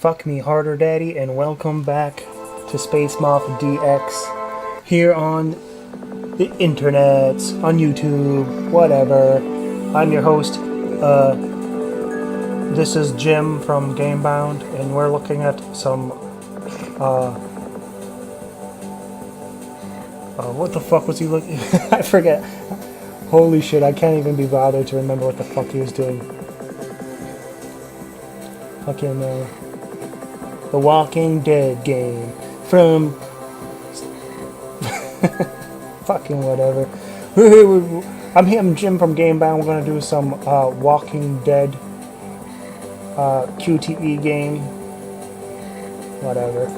Fuck me harder, daddy, and welcome back to Space Moth DX here on the internet, on YouTube, whatever. I'm your host. This is Jim from Gamebound, and we're looking at some. What the fuck was he looking? I forget. Holy shit! I can't even be bothered to remember what the fuck he was doing. Fucking The Walking Dead game from fucking whatever. I'm Jim from Gamebound. We're gonna do some Walking Dead QTE game. Whatever.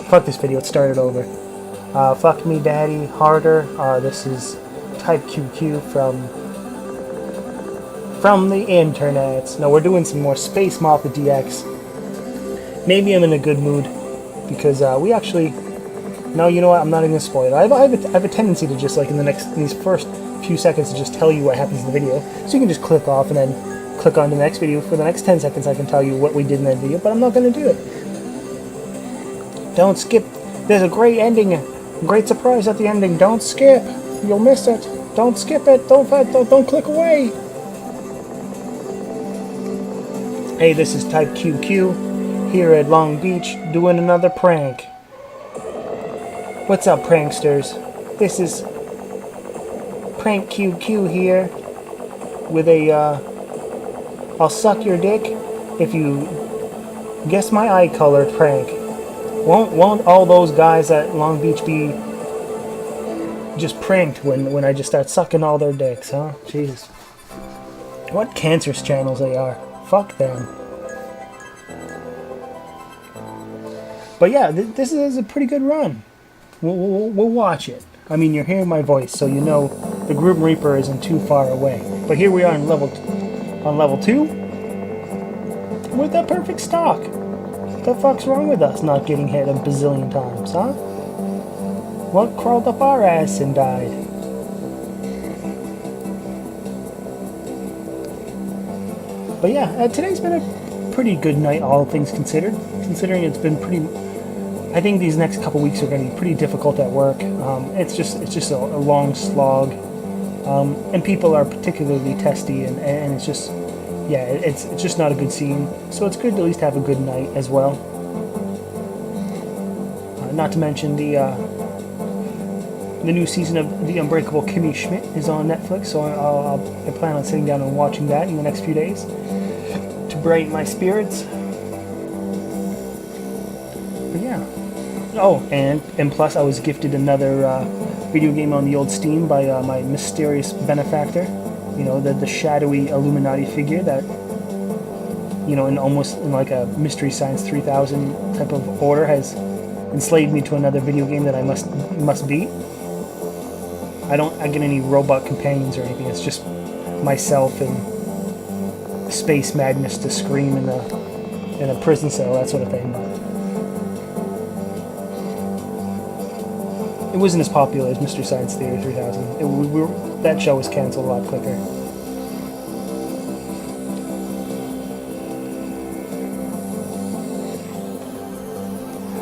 Fuck this video. Let's start it over. Fuck me, daddy, harder. This is Type QQ from the internet. No, we're doing some more Space Moth DX. Maybe I'm in a good mood because we actually. No, you know what? I'm not even gonna spoil it. I have a tendency to just like in these first few seconds to just tell you what happens in the video, so you can just click off and then click on to the next video. For the next 10 seconds, I can tell you what we did in that video, but I'm not gonna do it. Don't skip. There's a great ending, a great surprise at the ending. Don't skip. You'll miss it. Don't skip it. Don't click away. Hey, this is Type QQ here at Long Beach doing another prank. What's up, pranksters? This is Prank QQ here with a I'll suck your dick if you guess my eye color prank. Won't all those guys at Long Beach be just pranked when I just start sucking all their dicks, huh? Jesus. What cancerous channels they are. Fuck them. But yeah, this is a pretty good run. We'll watch it. I mean, you're hearing my voice, so you know the Grim Reaper isn't too far away. But here we are on level 2 with a perfect stock. What the fuck's wrong with us not getting hit a bazillion times, huh? What crawled up our ass and died? But yeah, today's been a pretty good night, all things considered. Considering it's been pretty. I think these next couple weeks are going to be pretty difficult at work. It's just a long slog, and people are particularly testy, and it's just, yeah, it's just not a good scene. So it's good to at least have a good night as well. Not to mention the new season of The Unbreakable Kimmy Schmidt is on Netflix, so I plan on sitting down and watching that in the next few days to brighten my spirits. But yeah. Oh, and plus I was gifted another video game on the old Steam by my mysterious benefactor. You know, the shadowy Illuminati figure that, you know, in like a Mystery Science 3000 type of order has enslaved me to another video game that I must beat. I don't get any robot companions or anything. It's just myself and space madness to scream in a prison cell, that sort of thing. But it wasn't as popular as Mystery Science Theater 3000. That show was canceled a lot quicker.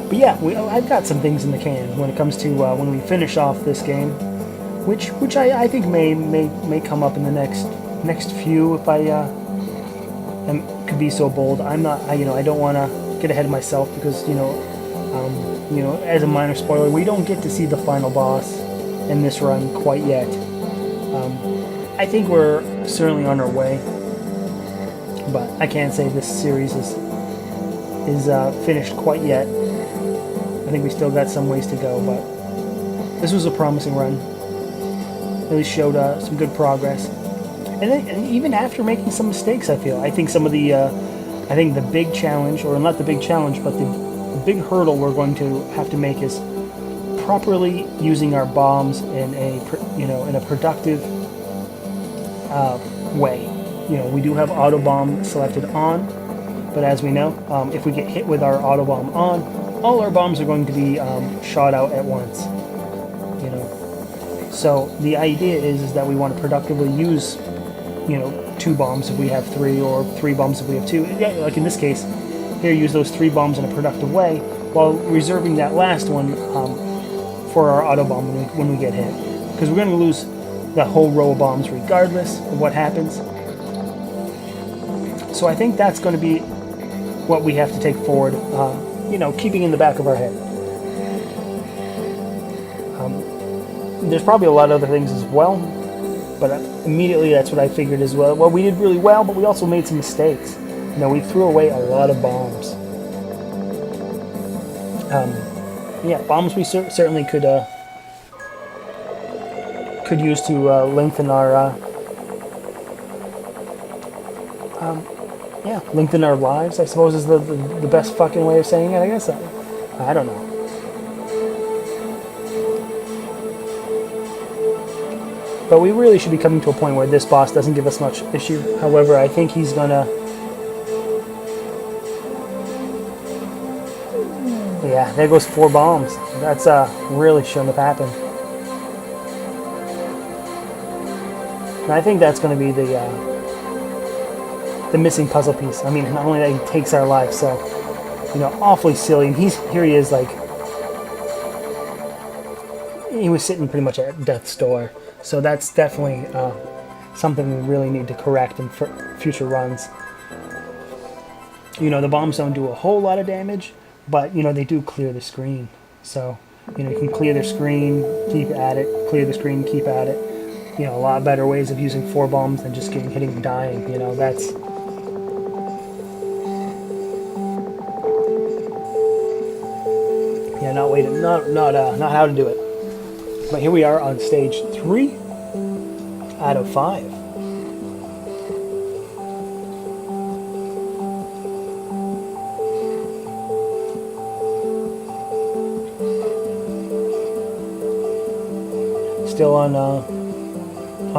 But yeah, I've got some things in the can when it comes to when we finish off this game, which I think may come up in the next few if I could be so bold. I'm not. I don't want to get ahead of myself because as a minor spoiler, we don't get to see the final boss in this run quite yet. I think we're certainly on our way, but I can't say this series is finished quite yet. I think we still got some ways to go, but this was a promising run. At least showed some good progress, and even after making some mistakes, I think some of the the big challenge, or not the big challenge, but the big hurdle we're going to have to make is properly using our bombs in a productive way. You know, we do have auto bomb selected on, but as we know, if we get hit with our auto bomb on, all our bombs are going to be shot out at once. You know, so the idea is that we want to productively use, 2 bombs if we have 3, or 3 bombs if we have 2. Yeah, like in this case, here, use those 3 bombs in a productive way, while reserving that last one for our auto bomb when we get hit. Because we're going to lose the whole row of bombs regardless of what happens. So I think that's going to be what we have to take forward, keeping in the back of our head. There's probably a lot of other things as well, but immediately that's what I figured as well. Well, we did really well, but we also made some mistakes. We threw away a lot of bombs. Bombs we certainly could use to lengthen our lengthen our lives, I suppose, is the best fucking way of saying it. I guess I don't know. But we really should be coming to a point where this boss doesn't give us much issue. However, I think he's gonna... Yeah, there goes 4 bombs. That's really shouldn't have happened. And I think that's going to be the missing puzzle piece. I mean, not only that he takes our life, so awfully silly. And here he is, like, he was sitting pretty much at death's door. So that's definitely something we really need to correct in future runs. The bombs don't do a whole lot of damage, but they do clear the screen. So you can clear the screen, keep at it, clear the screen, keep at it. A lot better ways of using 4 bombs than just hitting and dying. That's... Yeah, not how to do it. But here we are on stage 3 out of 5. Still on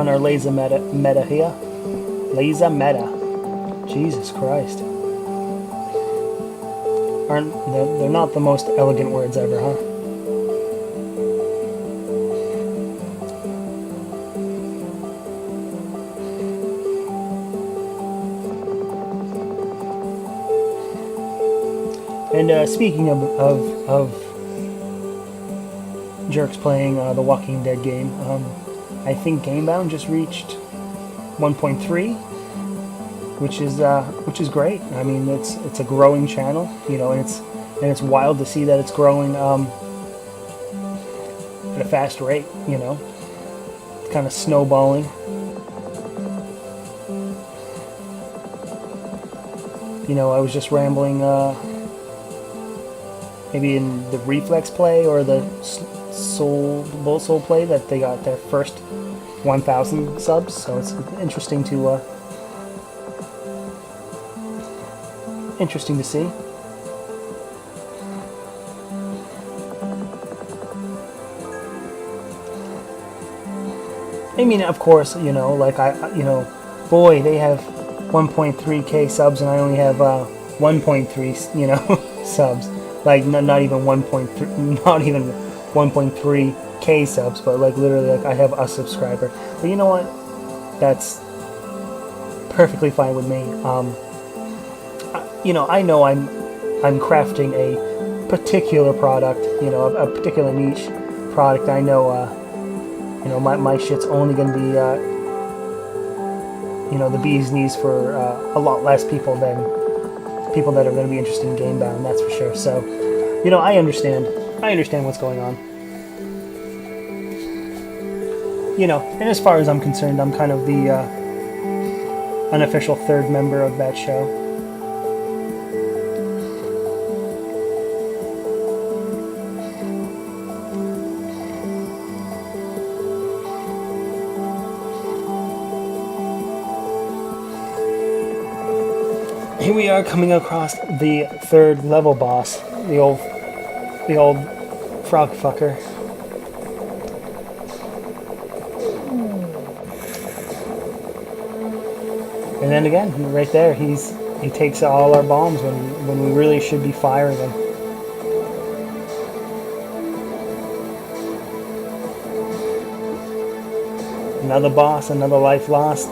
our laser meta here. Laser meta. Jesus Christ. They're not the most elegant words ever, huh? And speaking of jerks playing the Walking Dead game, I think Gamebound just reached 1.3, which is great. I mean, it's a growing channel, and it's wild to see that it's growing at a fast rate. It's kind of snowballing. I was just rambling. Maybe in the Reflex play or the Bullet Soul play that they got their first 1,000 subs, so it's interesting to see. I mean, of course, boy, they have 1.3k subs and I only have 1.3, subs. Like not even 1.3, not even 1.3k subs, but like literally, like I have a subscriber. But you know what? That's perfectly fine with me. I know I'm crafting a particular product, a particular niche product. I know, my shit's only going to be, the bee's knees for a lot less people than people that are going to be interested in Gamebound, that's for sure. So, I understand what's going on. And as far as I'm concerned, I'm kind of the unofficial 3rd member of that show. Here we are coming across the 3rd level boss, the old frog fucker. And then again, right there, he takes all our bombs when we really should be firing them. Another boss, another life lost.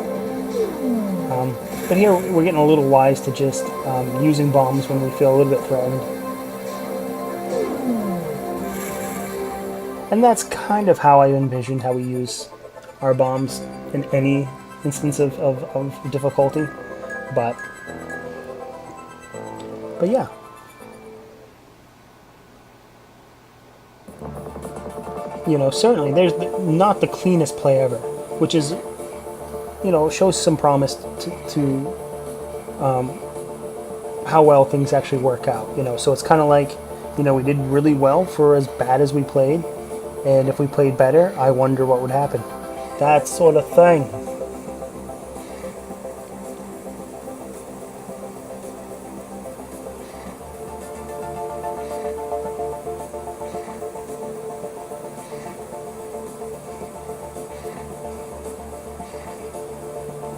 But here we're getting a little wise to just using bombs when we feel a little bit threatened. And that's kind of how I envisioned how we use our bombs in any instance of difficulty. But yeah. You know, certainly there's not the cleanest play ever, which is, you know, shows some promise to how well things actually work out. You know, so it's kind of like, you know, we did really well for as bad as we played, and if we played better, I wonder what would happen. That sort of thing.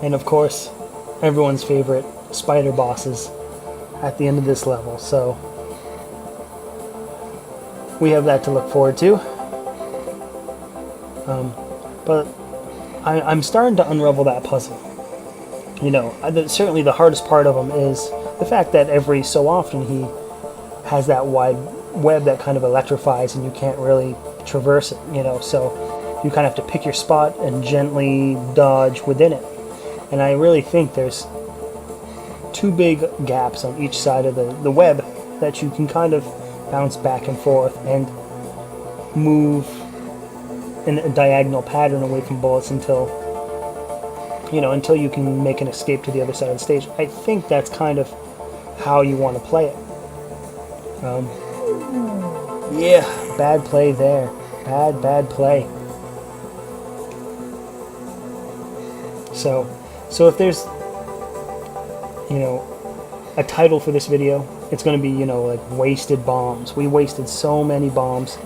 And of course, everyone's favorite spider bosses at the end of this level. So we have that to look forward to. But I'm starting to unravel that puzzle. You know, certainly the hardest part of him is the fact that every so often he has that wide web that kind of electrifies and you can't really traverse it, you know, so you kind of have to pick your spot and gently dodge within it. And I really think there's two big gaps on each side of the web that you can kind of bounce back and forth and move in a diagonal pattern away from bullets until you can make an escape to the other side of the stage. I think that's kind of how you want to play it. Yeah, bad play there. Bad play. So if there's, you know, a title for this video, it's going to be, you know, like wasted bombs. We wasted so many bombs,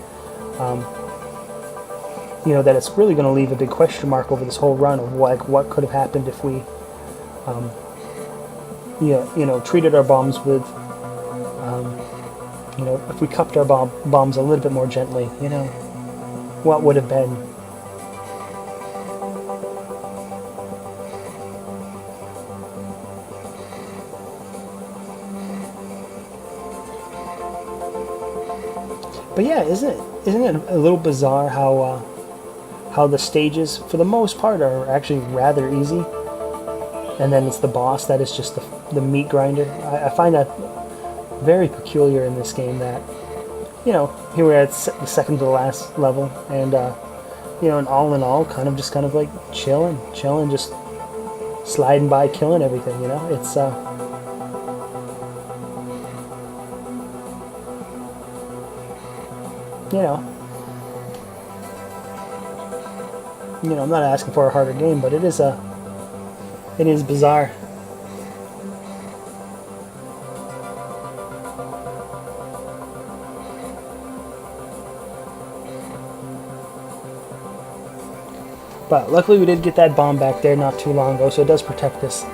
you know, that it's really going to leave a big question mark over this whole run of like what could have happened if we, you know, treated our bombs with, you know, if we cupped our bombs a little bit more gently, you know, what would have been. But yeah, isn't it a little bizarre how the stages, for the most part, are actually rather easy, and then it's the boss that is just the meat grinder. I find that very peculiar in this game. That, you know, here we're at the second to the last level, and you know, and all in all, kind of like chilling, just sliding by, killing everything. You know, it's you know, I'm not asking for a harder game, but it is bizarre. But luckily we did get that bomb back there not too long ago, so it does protect this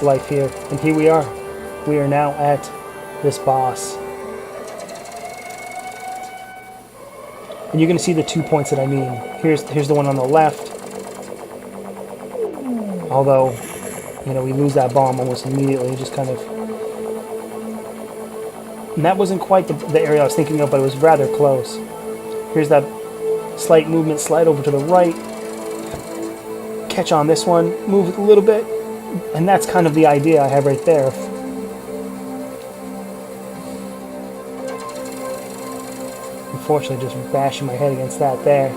life here. And here we are. We are now at this boss. And you're going to see the 2 points that I mean. Here's the one on the left. Although, you know, we lose that bomb almost immediately, just kind of. And that wasn't quite the area I was thinking of, but it was rather close. Here's that slight movement, slide over to the right. Catch on this one, move it a little bit. And that's kind of the idea I have right there. Unfortunately, just bashing my head against that there.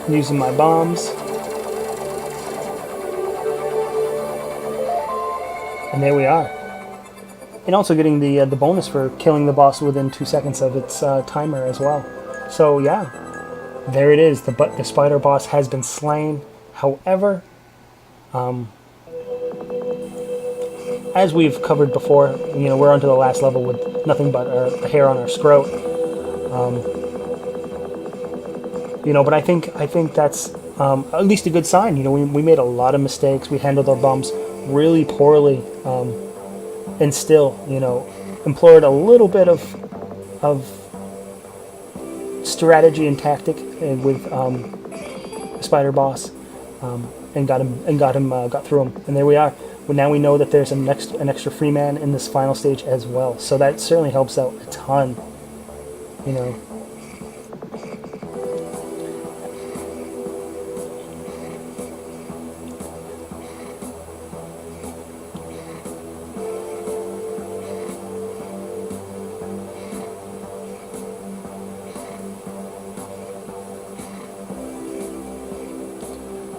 Using my bombs. And there we are. And also getting the bonus for killing the boss within 2 seconds of its timer as well. So yeah, there it is. The spider boss has been slain. However, as we've covered before, you know, we're onto the last level with nothing but a hair on our scrot. You know, but I think that's at least a good sign. You know, we made a lot of mistakes. We handled our bombs really poorly. and still, you know, employed a little bit of strategy and tactic with the spider boss, and got through him. And there we are. Well, now we know that there's an extra free man in this final stage as well. So that certainly helps out a ton, you know.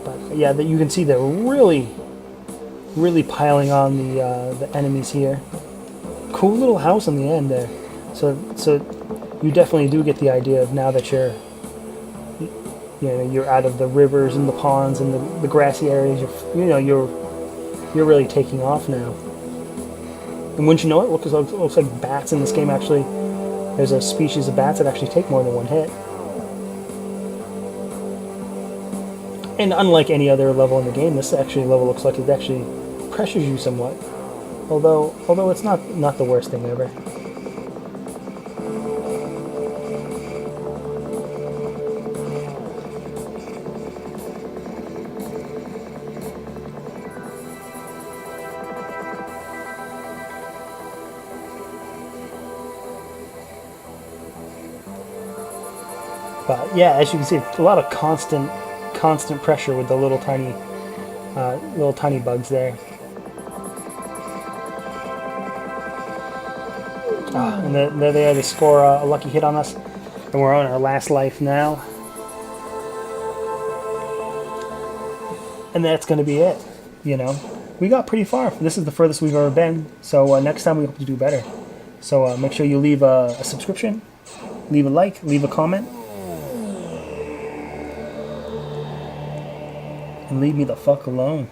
But yeah, that you can see they're really piling on the enemies here. Cool little house in the end there. So you definitely do get the idea of now that you're out of the rivers and the ponds and the grassy areas. You're really taking off now. And wouldn't you know it, looks like bats in this game actually. There's a species of bats that actually take more than one hit. And unlike any other level in the game, this actually level looks like it actually pressures you somewhat. Although it's not the worst thing ever. But yeah, as you can see, a lot of constant pressure with the little tiny bugs there. And there they are. They score a lucky hit on us, and we're on our last life now. And that's going to be it. You know, we got pretty far. This is the furthest we've ever been. So next time we hope to do better. So make sure you leave a subscription, leave a like, leave a comment. And leave me the fuck alone.